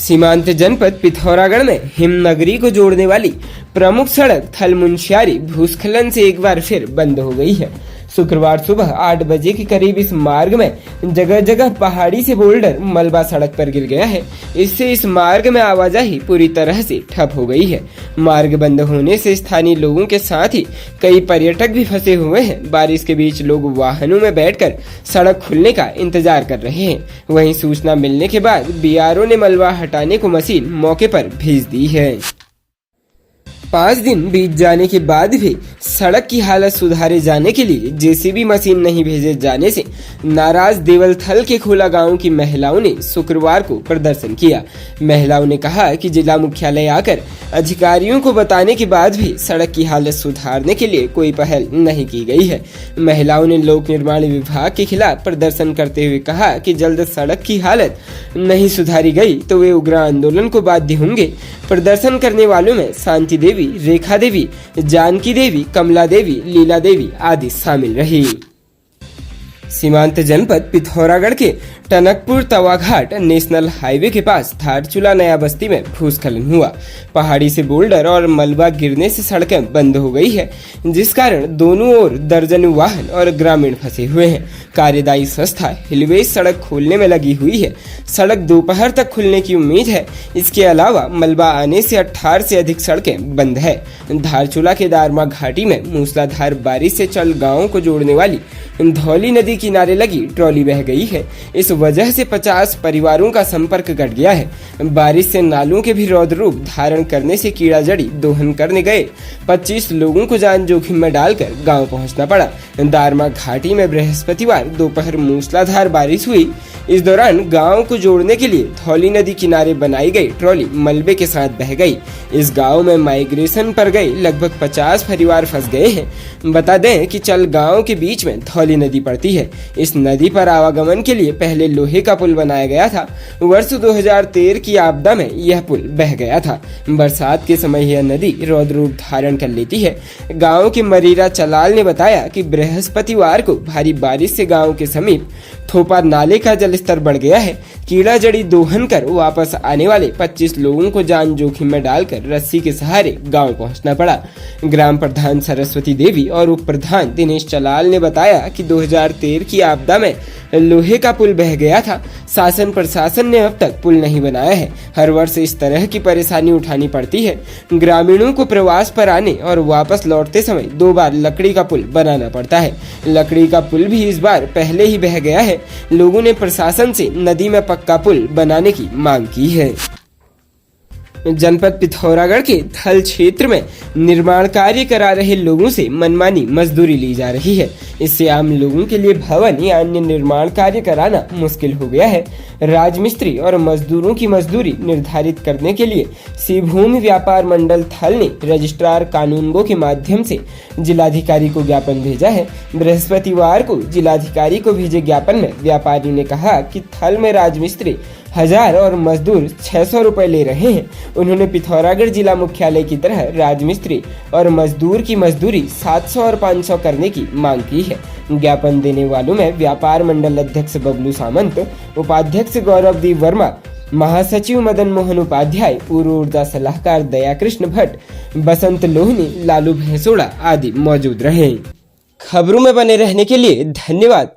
सीमांत जनपद पिथौरागढ़ में हिमनगरी को जोड़ने वाली प्रमुख सड़क थल मुंशियारी भूस्खलन से एक बार फिर बंद हो गई है। शुक्रवार सुबह 8 बजे के करीब इस मार्ग में जगह जगह पहाड़ी से बोल्डर मलबा सड़क पर गिर गया है। इससे इस मार्ग में आवाजाही पूरी तरह से ठप हो गई है। मार्ग बंद होने से स्थानीय लोगों के साथ ही कई पर्यटक भी फंसे हुए हैं। बारिश के बीच लोग वाहनों में बैठकर सड़क खुलने का इंतजार कर रहे हैं। वहीं सूचना मिलने के बाद बीआरओ ने मलबा हटाने को मशीन मौके पर भेज दी है। 5 दिन बीत जाने के बाद भी सड़क की हालत सुधारे जाने के लिए जेसीबी मशीन नहीं भेजे जाने से नाराज देवलथल के खोला गांव की महिलाओं ने शुक्रवार को प्रदर्शन किया। महिलाओं ने कहा कि जिला मुख्यालय आकर अधिकारियों को बताने के बाद भी सड़क की हालत सुधारने के लिए कोई पहल नहीं की गई है। महिलाओं ने लोक निर्माण विभाग के खिलाफ प्रदर्शन करते हुए कहा कि जल्द सड़क की हालत नहीं सुधारी गई तो वे उग्र आंदोलन को बाध्य होंगे। प्रदर्शन करने वालों में शांति देवी, रेखा देवी, जानकी देवी, कमला देवी, लीला देवी आदि शामिल रही। सीमांत जनपद पिथौरागढ़ के टनकपुर तवाघाट नेशनल हाईवे के पास धारचूला नया बस्ती में भूस्खलन हुआ। पहाड़ी से बोल्डर और मलबा गिरने से सड़कें बंद हो गई है, जिस कारण दोनों ओर दर्जनों वाहन और ग्रामीण फंसे हुए हैं। कार्यदायी संस्था हिलवेज सड़क खोलने में लगी हुई है। सड़क दोपहर तक खुलने की उम्मीद है। इसके अलावा मलबा आने से 18 से अधिक सड़कें बंद है। धारचूला के दारमा घाटी में मूसलाधार बारिश से चल गाँव को जोड़ने वाली धौली नदी किनारे लगी ट्रॉली बह गई है। इस वजह से 50 परिवारों का संपर्क कट गया है। बारिश से नालों के भी रौद्र रूप धारण करने से कीड़ा जड़ी दोहन करने गए 25 लोगों को जान जोखिम में डालकर गांव पहुंचना पड़ा। दारमा घाटी में बृहस्पतिवार दोपहर मूसलाधार बारिश हुई। इस दौरान गांव को जोड़ने के लिए धौली नदी किनारे बनाई गई ट्रॉली मलबे के साथ बह गई। इस गांव में माइग्रेशन पर गए लगभग 50 परिवार फंस गए हैं। बता दें कि चल गांव के बीच में धौली नदी पड़ती है। इस नदी पर आवागमन के लिए पहले लोहे का पुल बनाया गया था। वर्ष 2013 की आपदा में यह पुल बह गया था। बरसात के समय यह नदी रौद्र रूप धारण कर लेती है। गांव के मरीरा चलाल ने बताया कि बृहस्पतिवार को भारी बारिश से गांव के समीप थोपा नाले का जलस्तर बढ़ गया है। कीड़ा जड़ी दोहन कर वापस आने वाले 25 लोगों को जान जोखिम में डालकर रस्सी के सहारे गांव पहुंचना पड़ा। ग्राम प्रधान सरस्वती देवी और उप प्रधान दिनेश चलाल ने बताया कि 2013 की आपदा में लोहे का पुल बह गया था। शासन प्रशासन ने अब तक पुल नहीं बनाया है। हर वर्ष इस तरह की परेशानी उठानी पड़ती है। ग्रामीणों को प्रवास पर आने और वापस लौटते समय 2 बार लकड़ी का पुल बनाना पड़ता है। लकड़ी का पुल भी इस बार पहले ही बह गया है। लोगों ने प्रशासन से नदी में पक्का पुल बनाने की मांग की है। जनपद पिथौरागढ़ के थल क्षेत्र में निर्माण कार्य करा रहे लोगों से मनमानी मजदूरी ली जा रही है। इससे आम लोगों के लिए भवन या अन्य निर्माण कार्य कराना मुश्किल हो गया है। राजमिस्त्री और मजदूरों की मजदूरी निर्धारित करने के लिए शिवभूमि व्यापार मंडल थल ने रजिस्ट्रार कानूनगो के माध्यम से जिलाधिकारी को ज्ञापन भेजा है। बृहस्पतिवार को जिलाधिकारी को भेजे ज्ञापन में व्यापारी ने कहा कि थल में राजमिस्त्री 1000 और मजदूर 600 रुपए ले रहे हैं। उन्होंने पिथौरागढ़ जिला मुख्यालय की तरह राजमिस्त्री और मजदूर की मजदूरी 700 और 500 करने की मांग की है। ज्ञापन देने वालों में व्यापार मंडल अध्यक्ष बबलू सामंत, उपाध्यक्ष गौरवदीप वर्मा, महासचिव मदन मोहन उपाध्याय, पूर्व ऊर्जा सलाहकार दया कृष्ण भट्ट, बसंत लोहनी, लालू भैंसोड़ा आदि मौजूद रहे। खबरों में बने रहने के लिए धन्यवाद।